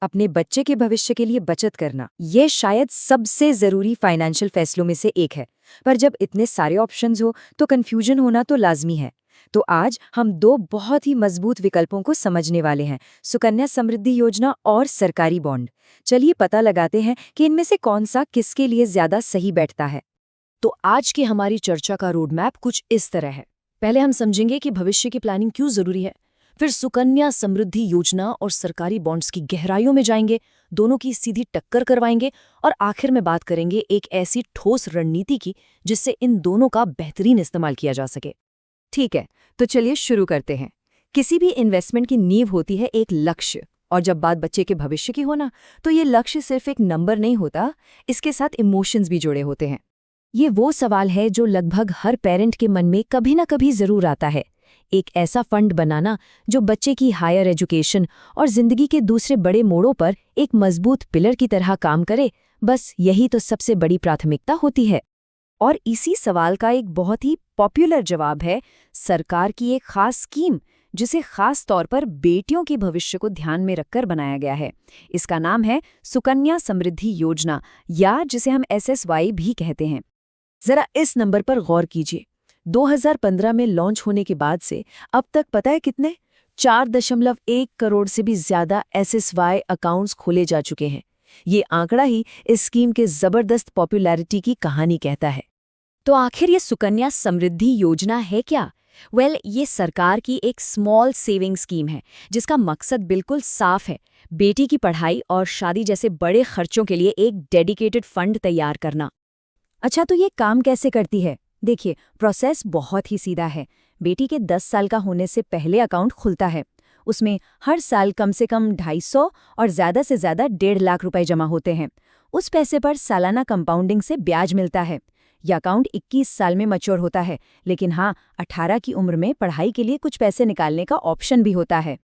अपने बच्चे के भविष्य के लिए बचत करना, ये शायद सबसे जरूरी फाइनेंशियल फैसलों में से एक है। पर जब इतने सारे ऑप्शंस हो तो कंफ्यूजन होना तो लाजमी है। तो आज हम दो बहुत ही मजबूत विकल्पों को समझने वाले हैं, सुकन्या समृद्धि योजना और सरकारी बॉन्ड। चलिए पता लगाते हैं कि इनमें से कौन सा किसके लिए ज्यादा सही बैठता है। तो आज की हमारी चर्चा का रोड मैप कुछ इस तरह है। पहले हम समझेंगे कि भविष्य की प्लानिंग क्यों जरूरी है, फिर सुकन्या समृद्धि योजना और सरकारी बॉन्ड्स की गहराइयों में जाएंगे, दोनों की सीधी टक्कर करवाएंगे और आखिर में बात करेंगे एक ऐसी ठोस रणनीति की जिससे इन दोनों का बेहतरीन इस्तेमाल किया जा सके। ठीक है, तो चलिए शुरू करते हैं। किसी भी इन्वेस्टमेंट की नींव होती है एक लक्ष्य, और जब बात बच्चे के भविष्य की हो ना, तो ये लक्ष्य सिर्फ एक नंबर नहीं होता, इसके साथ इमोशंस भी जुड़े होते हैं। ये वो सवाल है जो लगभग हर पेरेंट के मन में कभी ना कभी जरूर आता है। एक ऐसा फंड बनाना जो बच्चे की हायर एजुकेशन और जिंदगी के दूसरे बड़े मोड़ों पर एक मजबूत पिलर की तरह काम करे, बस यही तो सबसे बड़ी प्राथमिकता होती है। और इसी सवाल का एक बहुत ही पॉपुलर जवाब है सरकार की एक खास स्कीम, जिसे खास तौर पर बेटियों के भविष्य को ध्यान में रखकर बनाया गया है। इसका नाम है सुकन्या समृद्धि योजना, या जिसे हम SSY भी कहते हैं। जरा इस नंबर पर गौर कीजिए। 2015 में लॉन्च होने के बाद से अब तक पता है कितने 4.1 करोड़ से भी ज्यादा SSY अकाउंट्स खोले जा चुके हैं। ये आंकड़ा ही इस स्कीम के जबरदस्त पॉपुलैरिटी की कहानी कहता है। तो आखिर ये सुकन्या समृद्धि योजना है क्या? ये सरकार की एक स्मॉल सेविंग स्कीम है जिसका मकसद बिल्कुल साफ है, बेटी की पढ़ाई और शादी जैसे बड़े खर्चों के लिए एक डेडिकेटेड फंड तैयार करना। अच्छा, तो ये काम कैसे करती है? देखिए, प्रोसेस बहुत ही सीधा है। बेटी के 10 साल का होने से पहले अकाउंट खुलता है। उसमें हर साल कम से कम 250 और ज़्यादा से ज़्यादा 1.5 लाख रुपए जमा होते हैं। उस पैसे पर सालाना कंपाउंडिंग से ब्याज मिलता है। यह अकाउंट 21 साल में मैच्योर होता है, लेकिन हाँ, 18 की उम्र में पढ़ाई के लिए कुछ पैसे निकालने का ऑप्शन भी होता है।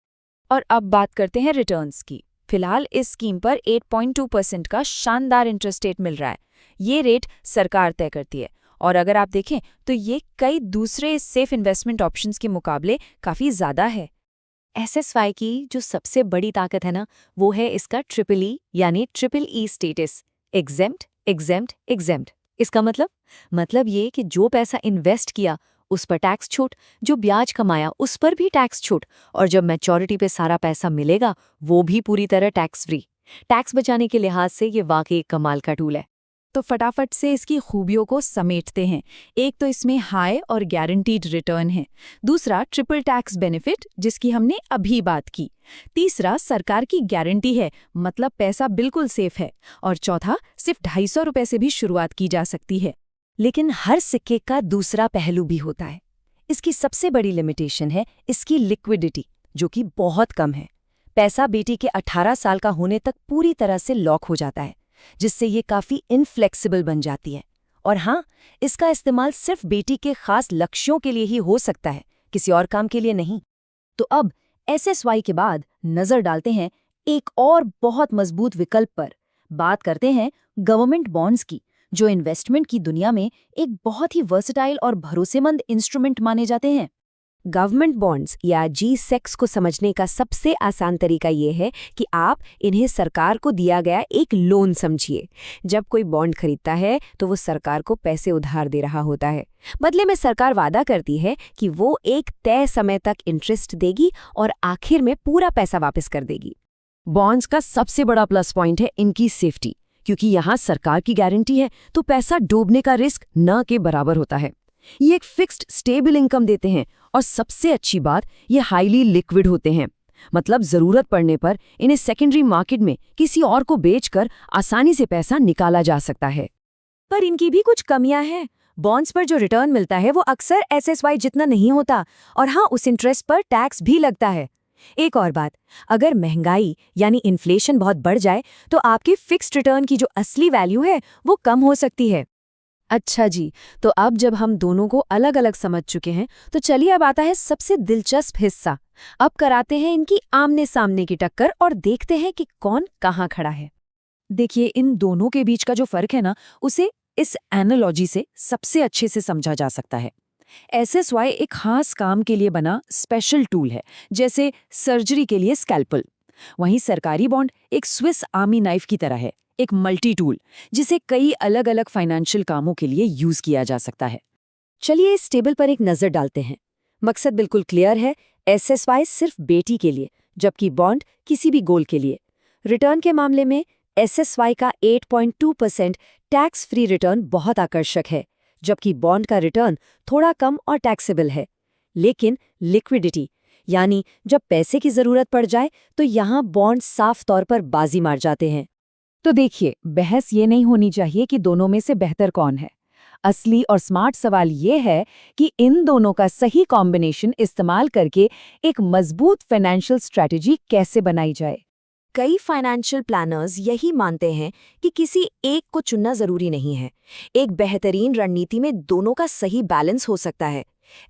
और अब बात करते हैं रिटर्न्स की। फिलहाल इस स्कीम पर 8.2% का शानदार इंटरेस्ट रेट मिल रहा है। ये रेट सरकार तय करती है, और अगर आप देखें तो ये कई दूसरे सेफ इन्वेस्टमेंट ऑप्शंस के मुकाबले काफ़ी ज़्यादा है। SSY की जो सबसे बड़ी ताकत है ना, वो है इसका triple E status, exempt exempt exempt. इसका मतलब ये कि जो पैसा इन्वेस्ट किया उस पर टैक्स छूट, जो ब्याज कमाया उस पर भी टैक्स छूट, और जब मैच्योरिटी पे सारा पैसा मिलेगा वो भी पूरी तरह टैक्स फ्री। टैक्स बचाने के लिहाज से ये वाकई एक कमाल का टूल है। तो फटाफट से इसकी खूबियों को समेटते हैं। एक तो इसमें हाई और गारंटीड रिटर्न है, दूसरा ट्रिपल टैक्स बेनिफिट जिसकी हमने अभी बात की, तीसरा सरकार की गारंटी है, मतलब पैसा बिल्कुल सेफ है, और चौथा सिर्फ 250 रुपए से भी शुरुआत की जा सकती है। लेकिन हर सिक्के का दूसरा पहलू भी होता है। इसकी सबसे बड़ी लिमिटेशन है इसकी लिक्विडिटी, जो कि बहुत कम है। पैसा बेटी के 18 साल का होने तक पूरी तरह से लॉक हो जाता है, जिससे ये काफ़ी इनफ्लेक्सिबल बन जाती है। और हाँ, इसका इस्तेमाल सिर्फ बेटी के खास लक्ष्यों के लिए ही हो सकता है, किसी और काम के लिए नहीं। तो अब SSY के बाद नज़र डालते हैं एक और बहुत मजबूत विकल्प पर। बात करते हैं गवर्नमेंट बॉन्ड्स की, जो इन्वेस्टमेंट की दुनिया में एक बहुत ही वर्सेटाइल और भरोसेमंद इंस्ट्रूमेंट माने जाते हैं। गवर्नमेंट बॉन्ड्स या GSECs को समझने का सबसे आसान तरीका ये है कि आप इन्हें सरकार को दिया गया एक लोन समझिए। जब कोई बॉन्ड खरीदता है तो वो सरकार को पैसे उधार दे रहा होता है। बदले में सरकार वादा करती है कि वो एक तय समय तक इंटरेस्ट देगी और आखिर में पूरा पैसा वापस कर देगी। बॉन्ड्स का सबसे बड़ा प्लस पॉइंट है इनकी सेफ्टी, क्योंकि यहाँ सरकार की गारंटी है तो पैसा डूबने का रिस्क न के बराबर होता है। ये एक फिक्स्ड स्टेबल इनकम देते हैं, और सबसे अच्छी बात, ये हाईली लिक्विड होते हैं। मतलब जरूरत पड़ने पर इन्हें सेकेंडरी मार्केट में किसी और को बेचकर आसानी से पैसा निकाला जा सकता है। पर इनकी भी कुछ कमियां हैं। बॉन्ड्स पर जो रिटर्न मिलता है वो अक्सर SSY जितना नहीं होता, और हाँ, उस इंटरेस्ट पर टैक्स भी लगता है। एक और बात, अगर महंगाई इन्फ्लेशन बहुत बढ़ जाए तो आपकी फिक्स्ड रिटर्न की जो असली वैल्यू है वो कम हो सकती है। अच्छा जी, तो अब जब हम दोनों को अलग अलग समझ चुके हैं, तो चलिए अब आता है सबसे दिलचस्प हिस्सा। अब कराते हैं इनकी आमने सामने की टक्कर और देखते हैं कि कौन कहाँ खड़ा है। देखिए, इन दोनों के बीच का जो फर्क है ना, उसे इस एनालॉजी से सबसे अच्छे से समझा जा सकता है। SSY एक खास काम के लिए बना स्पेशल टूल है, जैसे सर्जरी के लिए स्कैल्पल। वहीं सरकारी बॉन्ड एक स्विस आर्मी नाइफ की तरह है, एक मल्टी टूल जिसे कई अलग अलग फाइनेंशियल कामों के लिए यूज किया जा सकता है। चलिए इस टेबल पर एक नज़र डालते हैं। मकसद बिल्कुल क्लियर है, SSY सिर्फ बेटी के लिए, जबकि बॉन्ड किसी भी गोल के लिए। रिटर्न के मामले में SSY का 8.2% टैक्स फ्री रिटर्न बहुत आकर्षक है, जबकि बॉन्ड का रिटर्न थोड़ा कम और टैक्सेबल है। लेकिन लिक्विडिटी, यानी जब पैसे की ज़रूरत पड़ जाए तो यहाँ बॉन्ड साफ तौर पर बाजी मार जाते हैं। तो देखिए, बहस ये नहीं होनी चाहिए कि दोनों में से बेहतर कौन है। असली और स्मार्ट सवाल ये है कि इन दोनों का सही कॉम्बिनेशन इस्तेमाल करके एक मजबूत फाइनेंशियल स्ट्रैटेजी कैसे बनाई जाए। कई फाइनेंशियल प्लानर्स यही मानते हैं कि किसी एक को चुनना जरूरी नहीं है। एक बेहतरीन रणनीति में दोनों का सही बैलेंस हो सकता है।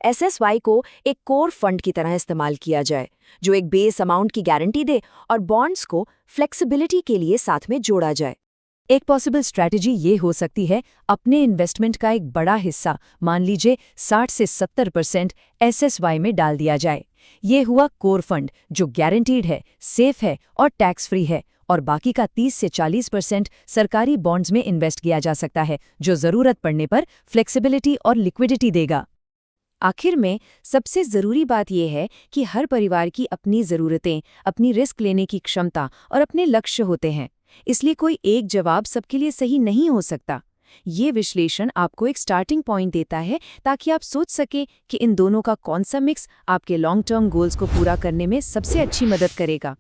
SSY को एक कोर फंड की तरह इस्तेमाल किया जाए, जो एक बेस अमाउंट की गारंटी दे, और बॉन्ड्स को फ्लेक्सिबिलिटी के लिए साथ में जोड़ा जाए। एक पॉसिबल स्ट्रैटेजी ये हो सकती है, अपने इन्वेस्टमेंट का एक बड़ा हिस्सा, मान लीजिए 60 से 70% SSY में डाल दिया जाए। ये हुआ कोर फंड, जो गारंटीड है, सेफ है और टैक्स फ्री है, और बाकी का 30 से 40% सरकारी बॉन्ड्स में इन्वेस्ट किया जा सकता है, जो ज़रूरत पड़ने पर फ्लेक्सिबिलिटी और लिक्विडिटी देगा। आखिर में सबसे ज़रूरी बात यह है कि हर परिवार की अपनी ज़रूरतें, अपनी रिस्क लेने की क्षमता और अपने लक्ष्य होते हैं, इसलिए कोई एक जवाब सबके लिए सही नहीं हो सकता। ये विश्लेषण आपको एक स्टार्टिंग पॉइंट देता है, ताकि आप सोच सकें कि इन दोनों का कौन सा मिक्स आपके लॉन्ग टर्म गोल्स को पूरा करने में सबसे अच्छी मदद करेगा।